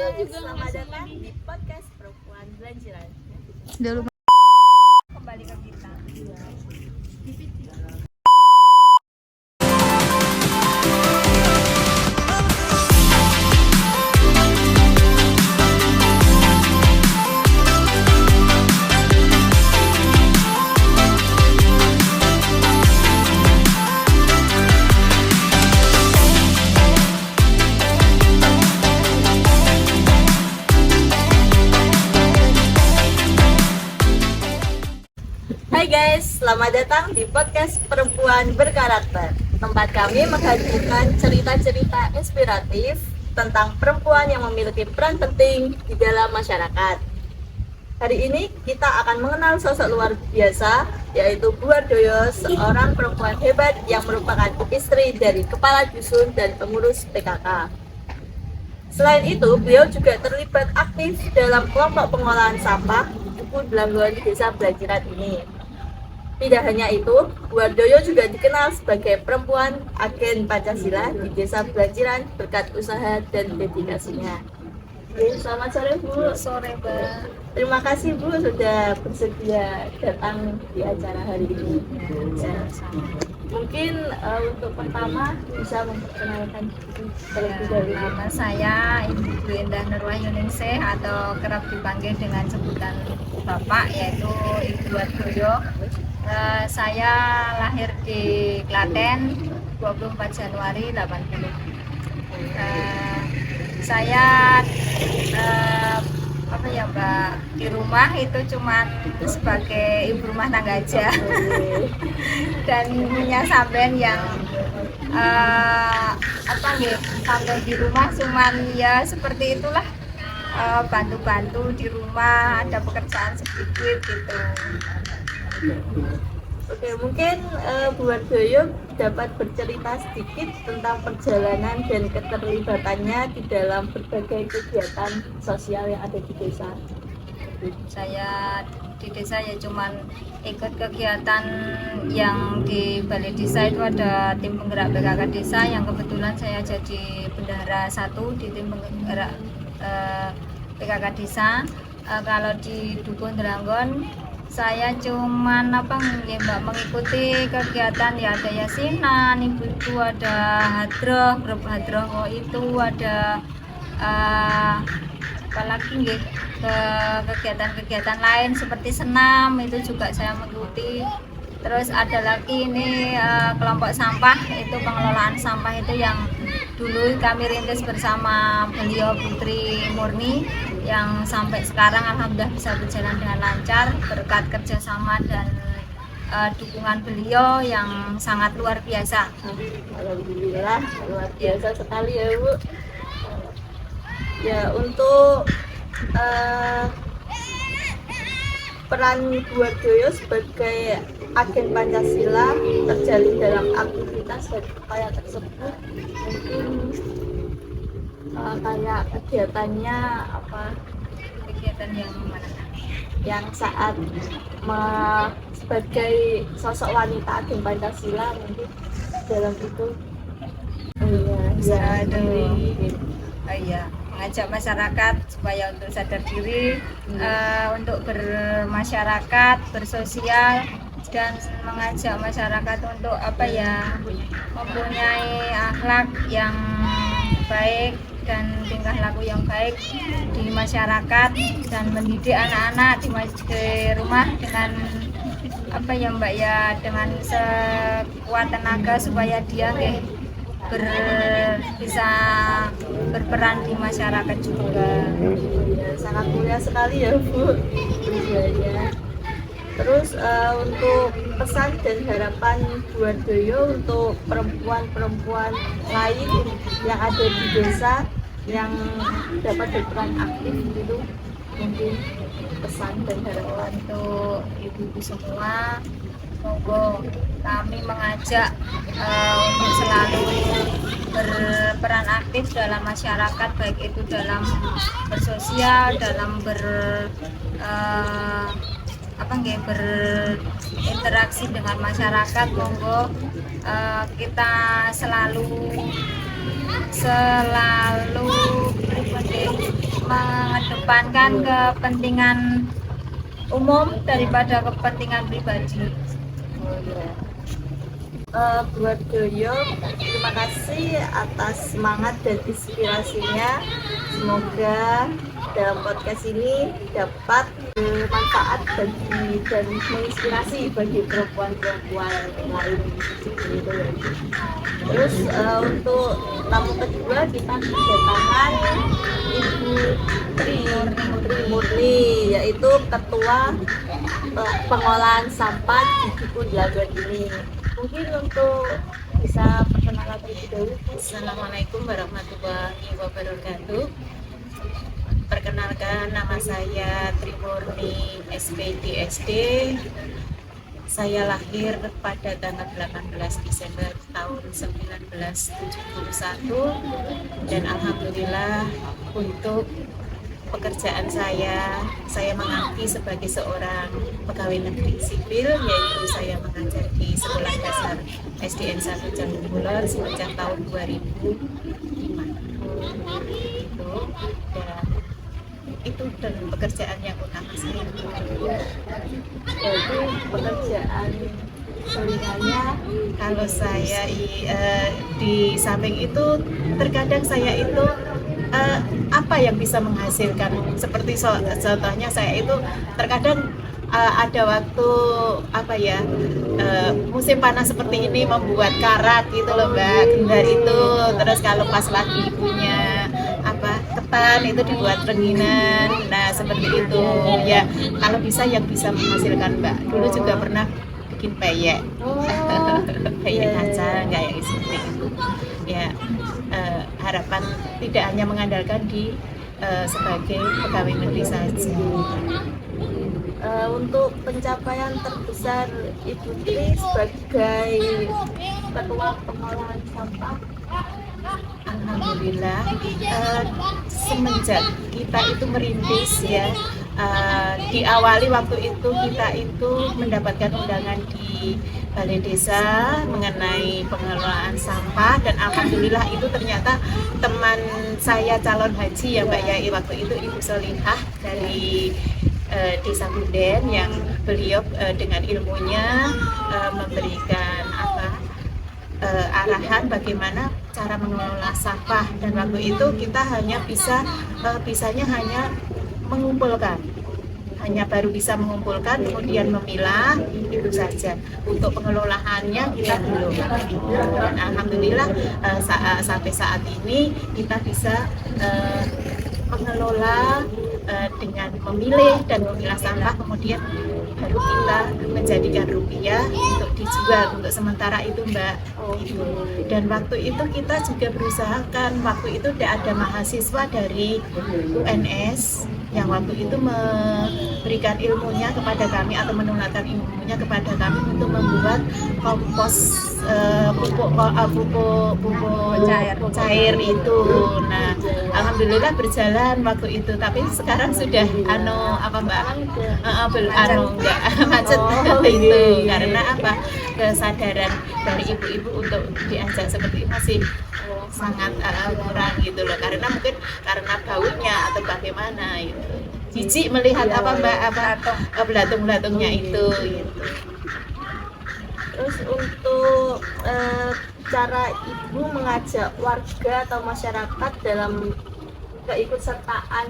guys, selamat datang di podcast Perempuan Belanjiran. Dulu Kembali ke kita. Hai guys, selamat datang di podcast Perempuan Berkarakter. Tempat kami menghadirkan cerita-cerita inspiratif tentang perempuan yang memiliki peran penting di dalam masyarakat. Hari ini kita akan mengenal sosok luar biasa, yaitu Bu Wardoyo, seorang perempuan hebat yang merupakan istri dari kepala dusun dan pengurus PKK. Selain itu, beliau juga terlibat aktif dalam kelompok pengolahan sampah Duku Blanggon Desa Belanjiran ini. Tidak hanya itu, Bu Wardoyo juga dikenal sebagai perempuan agen Pancasila di Desa Belanjiran berkat usaha dan dedikasinya. Oke, selamat sore Bu. sore, Mbak. Terima kasih Bu sudah bersedia datang di acara hari ini. Ya. Mungkin untuk pertama bisa memperkenalkan diri terlebih dahulu. Nama saya Ibu Endah Nurwahyuningsih atau kerap dipanggil dengan sebutan Bapak, yaitu Ibu Wardoyo. Saya lahir di Klaten 24 Januari 80. Saya Mbak, di rumah itu cuman sebagai ibu rumah tangga aja. Dan punya sampean yang sampai di rumah cuman ya seperti itulah, bantu-bantu di rumah, ada pekerjaan sedikit gitu. Oke, mungkin Bu Wardoyo dapat bercerita sedikit tentang perjalanan dan keterlibatannya di dalam berbagai kegiatan sosial yang ada di desa. Saya di desa ya cuman ikut kegiatan yang di balai desa, itu ada tim penggerak PKK desa yang kebetulan saya jadi bendahara satu di tim penggerak PKK desa. Kalau di Dukuh Blanggon saya cuman mengikuti kegiatan, ya ada yasinan, ibu-ibu, ada hadroh, grup hadroh itu ada apalagi ke kegiatan-kegiatan lain seperti senam itu juga saya mengikuti. Terus ada lagi ini kelompok sampah, itu pengelolaan sampah itu yang dulu kami rintis bersama beliau Putri Murni, yang sampai sekarang alhamdulillah bisa berjalan dengan lancar berkat kerjasama dan dukungan beliau yang sangat luar biasa. Alhamdulillah luar biasa sekali ya Bu. Ya, untuk peran Bu Wardoyo sebagai agen Pancasila terjalin dalam aktivitas dan upaya tersebut, mungkin kayak kegiatannya apa, Kegiatan yang mana? yang saat sebagai sosok wanita agen Pancasila mungkin dalam itu Mengajak masyarakat supaya untuk sadar diri, untuk bermasyarakat, bersosial, dan mengajak masyarakat untuk mempunyai akhlak yang baik dan tingkah laku yang baik di masyarakat, dan mendidik anak-anak di rumah dengan dengan sekuat tenaga supaya dia bisa berperan di masyarakat juga. Ya, sangat mulia sekali ya Bu. Ya. Terus untuk pesan dan harapan Bu Wardoyo untuk perempuan-perempuan lain yang ada di desa yang dapat berperan aktif gitu, mungkin pesan dan harapan Untuk ibu-ibu semua, monggo kami mengajak untuk selalu berperan aktif dalam masyarakat, baik itu dalam bersosial, dalam berinteraksi dengan masyarakat. Monggo kita selalu mengedepankan kepentingan umum daripada kepentingan pribadi. Buat Doyo, terima kasih atas semangat dan inspirasinya. Semoga dalam podcast ini dapat bermanfaat dan menginspirasi bagi perempuan-perempuan lain gitu ya. Terus untuk tamu kedua kita kedatangan Ibu Tri Murni, yaitu Ketua Pengolahan Sampah di Duku Dlagon ini. Mungkin untuk bisa perkenalan terlebih dahulu. Assalamualaikum warahmatullahi wabarakatuh. Perkenalkan, nama saya Tri Murni SPD SD. Saya lahir pada tanggal 18 Desember tahun 1971 dan alhamdulillah untuk pekerjaan saya mengabdi sebagai seorang pegawai negeri sipil, yaitu saya mengajar di Sekolah Dasar SDN 1 Jantung Buler semenjak tahun 2005. Dan pekerjaan yang utama saya. Jadi pekerjaan selingannya Kalau saya di samping itu terkadang saya itu apa yang bisa menghasilkan, seperti contohnya saya itu terkadang ada waktu musim panas seperti ini membuat karat gitu loh Mbak, gendar itu. Terus kalau pas lagi punya ketan itu dibuat rengginan, nah seperti itu ya. Kalau bisa yang bisa menghasilkan Mbak. Dulu juga pernah bikin peyek, peyek kaca kayak seperti itu ya. Harapan tidak hanya mengandalkan di sebagai pegawai negeri saja. Untuk pencapaian terbesar Ibu Tri sebagai Ketua Pengolahan Sampah, alhamdulillah semenjak kita itu merintis ya, diawali waktu itu kita itu mendapatkan undangan di Balai Desa mengenai pengelolaan sampah, dan alhamdulillah itu ternyata teman saya calon haji ya Mbak ya, waktu itu Ibu Solihah dari Desa Bunden, yang beliau dengan ilmunya memberikan arahan bagaimana cara mengelola sampah, dan waktu itu kita hanya bisanya hanya mengumpulkan, baru bisa mengumpulkan kemudian memilah, itu saja. Untuk pengelolaannya kita belum, dan alhamdulillah sampai saat ini kita bisa mengelola dengan memilih dan memilah sampah, kemudian baru kita menjadikan rupiah untuk dijual untuk sementara itu Mbak. Dan waktu itu kita juga berusahakan, waktu itu ada mahasiswa dari UNS yang waktu itu memberikan ilmunya kepada kami atau menularkan ilmunya kepada kami untuk membuat kompos pupuk cair itu. Nah, alhamdulillah berjalan waktu itu, tapi sekarang sudah macet itu karena kesadaran dari ibu-ibu untuk diajak seperti ini masih sangat kurang gitu loh, karena mungkin karena gaulnya atau bagaimana gitu. Jijik melihat belatung-belatungnya itu gitu. Terus untuk cara Ibu mengajak warga atau masyarakat dalam keikutsertaan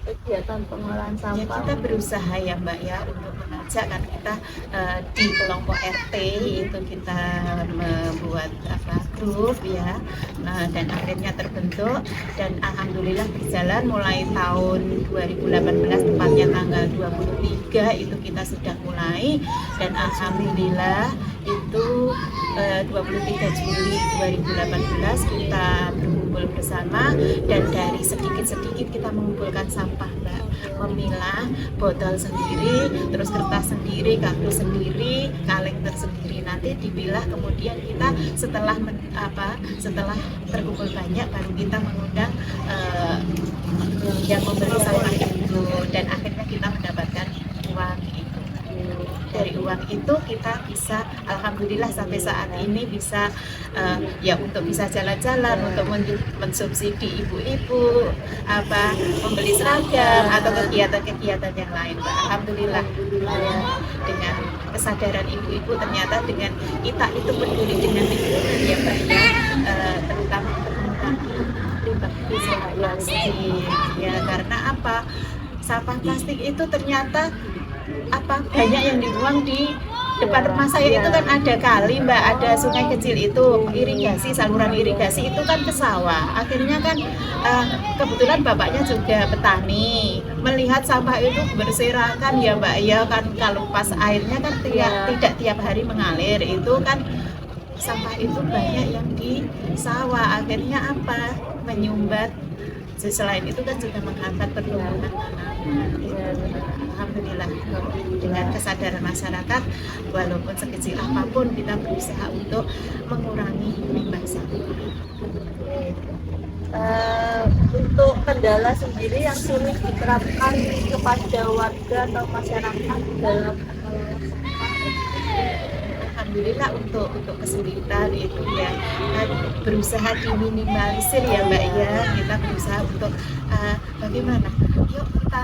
kegiatan pengolahan Ya, sampah? kita berusaha ya Mbak ya untuk mengajak, kan kita di kelompok RT itu kita membuat grup ya, dan akhirnya terbentuk, dan alhamdulillah berjalan mulai tahun 2018, tepatnya tanggal 23 itu kita sudah mulai, dan alhamdulillah itu 23 Juli 2018 kita berkumpul bersama, dan dari sedikit-sedikit kita mengumpulkan sampah Mbak, memilah botol sendiri, terus kertas sendiri, kardus sendiri, kaleng tersendiri, nanti dipilah, kemudian kita setelah terkumpul banyak baru kita mengundang yang membeli sampah itu, dan akhirnya kita mendapatkan uang itu. dari uang itu kita bisa, alhamdulillah sampai saat ini bisa ya untuk bisa jalan-jalan, untuk mensubsidi ibu-ibu, membeli seragam atau kegiatan-kegiatan yang lain, Mbak. Alhamdulillah dengan kesadaran ibu-ibu, ternyata dengan kita itu peduli dengan lingkungan ya Mbak ya, terutama untuk mengurangi limbah sampah plastik ya, karena sampah plastik itu ternyata banyak yang dibuang di depan rumah saya. Itu kan ada kali Mbak, ada sungai kecil itu irigasi, saluran irigasi itu kan ke sawah. Akhirnya kan kebetulan bapaknya juga petani, melihat sampah itu berserakan ya Mbak ya, kan kalau pas airnya kan tidak tiap hari mengalir, itu kan sampah itu banyak yang di sawah. Akhirnya menyumbat. Selain itu kan juga menghambat pertumbuhan tanaman. Alhamdulillah dengan kesadaran masyarakat, walaupun sekecil apapun kita berusaha untuk mengurangi limbah sampah. Untuk kendala sendiri yang sulit diterapkan kepada warga atau masyarakat dalam Alhamdulillah untuk kesulitan itu ya berusaha diminimalisir ya Mbak ya. Kita berusaha untuk bagaimana? Yuk kita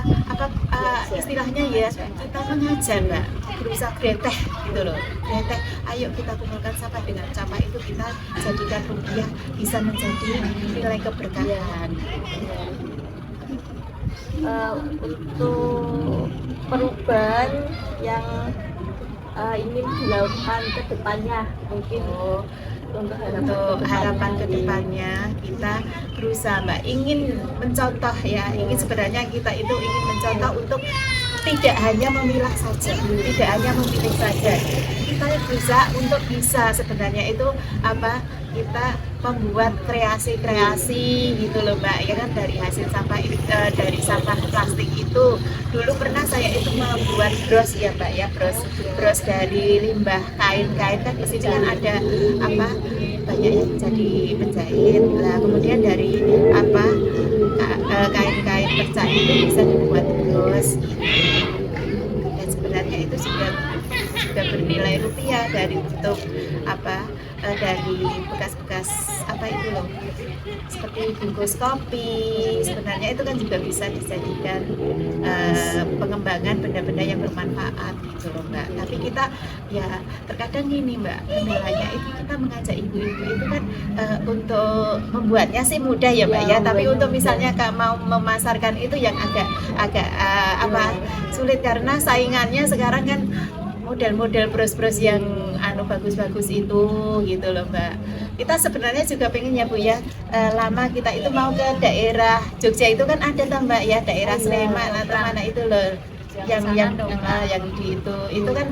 istilahnya ya, kita mengajar Mbak, berusaha greteh gitu loh. Greteh, ayo kita kumpulkan sampah, dengan sampah itu kita jadikan rupiah, bisa menjadi nilai keberkahan. Untuk perubahan yang ingin dilakukan ke depannya, mungkin untuk harapan ke depannya kita berusaha Mbak, ingin mencontoh ya, sebenarnya kita itu ingin mencontoh untuk tidak hanya memilah saja, tidak hanya memilih saja. Kita berusaha untuk bisa sebenarnya itu kita membuat kreasi-kreasi gitu loh Mbak ya kan, dari hasil sampah dari sampah plastik itu. Dulu pernah saya itu membuat bros ya Mbak ya, bros dari limbah kain-kain kan di sini kan ada banyak yang jadi penjahit. Nah, kemudian dari kain-kain perca itu bisa dibuat bros gitu. Dan sebenarnya itu sudah bernilai rupiah dari bentuk dari bekas-bekas itu loh, seperti bungkus kopi. Sebenarnya itu kan juga bisa dijadikan pengembangan benda-benda yang bermanfaat gitu loh Mbak. Tapi kita ya terkadang gini Mbak, kendalanya itu kita mengajak ibu-ibu itu kan untuk membuatnya sih mudah ya Mbak ya, tapi untuk misalnya mau memasarkan itu yang agak sulit, karena saingannya sekarang kan model-model bros-bros yang bagus-bagus itu gitu loh Mbak. Kita sebenarnya juga pengen ya Bu ya, lama kita itu mau ke daerah Jogja itu kan ada tuh Mbak ya, daerah Sleman atau mana itu loh, yang di itu kan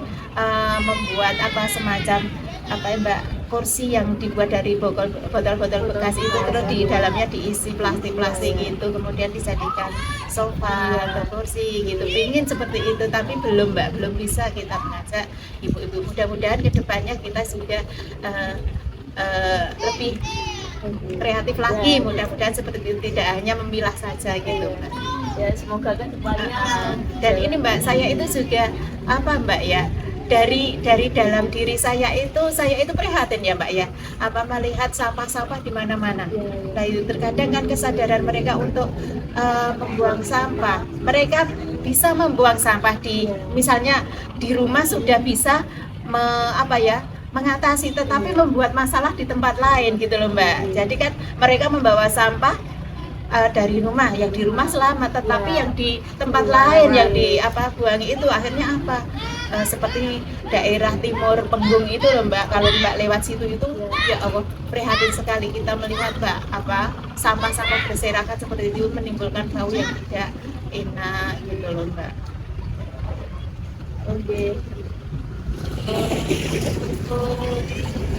membuat semacam ya Mbak, kursi yang dibuat dari botol-botol bekas itu, terus di dalamnya diisi plastik itu, kemudian dijadikan sofa atau kursi gitu. Pingin seperti itu, tapi belum Mbak, belum bisa kita mengajak ibu-ibu. Mudah-mudahan kedepannya kita sudah lebih kreatif lagi, mudah-mudahan seperti itu, tidak hanya memilah saja gitu Mbak. Ya semoga ke depannya. Dan ini Mbak, saya itu juga Mbak ya, dari dalam diri saya itu prihatin ya Mbak ya, melihat sampah-sampah di mana-mana. Nah itu terkadang kan kesadaran mereka untuk membuang sampah, mereka bisa membuang sampah misalnya di rumah sudah bisa mengatasi, tetapi membuat masalah di tempat lain gitu loh Mbak. Jadi kan mereka membawa sampah dari rumah, yang di rumah selamat, tetapi yang di tempat lain yang buangi itu akhirnya seperti daerah timur Penggung itu loh Mbak. Kalau Mbak lewat situ itu ya Allah, prihatin sekali kita melihat Mbak, sampah-sampah berserakan seperti itu, menimbulkan bau yang tidak enak gitu loh Mbak. Oke.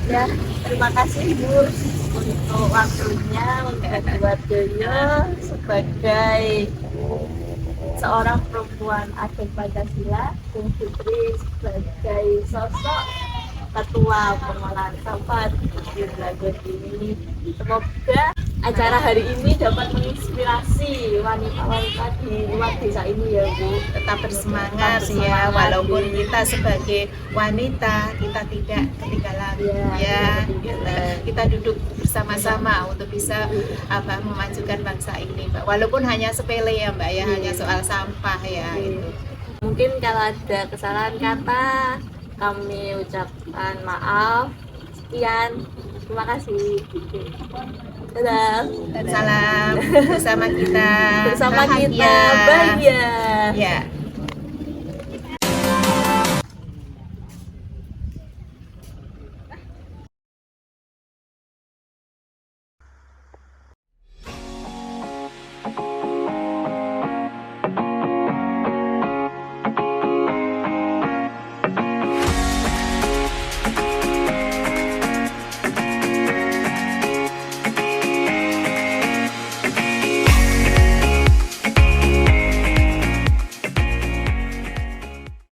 Ya, terima kasih Bu untuk waktunya, untuk keluarganya, sebagai seorang perempuan agen Pancasila, Bung Fitri sebagai sosok ketua pengolahan sampah di Lagun ini. Semoga acara hari ini dapat menginspirasi wanita-wanita di luar desa ini ya Bu. Tetap bersemangat, Tetap bersemangat, ya, walaupun ya. kita sebagai wanita kita tidak ketinggalan ya, kita duduk bersama-sama untuk bisa memajukan bangsa ini Mbak. Walaupun hanya sepele ya Mbak ya, hanya soal sampah ya itu. Mungkin kalau ada kesalahan kata kami ucapkan maaf. Sekian, terima kasih. Dadah. Salam bersama kita Bersama kita bahagia. bahagia. Ya.